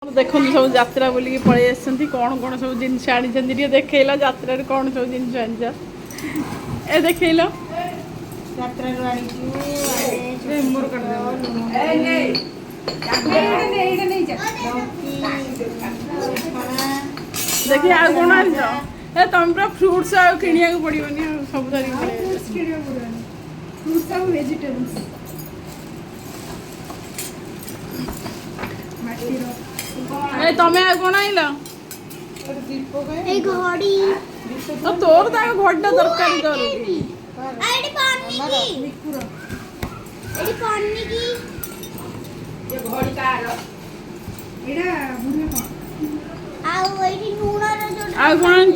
देखो सब यात्रा बोलिकी पलि आसती कौन कौन सब जिन आनी देखल यात्रा कौन सब जिन आनी ए देखल देखिए आ कौन आन तुम पूरा फ्रुट्स किणा पड़ोनी सब तमें आ कौन आइल तोर तो घड़टा दरकार आ कौन आन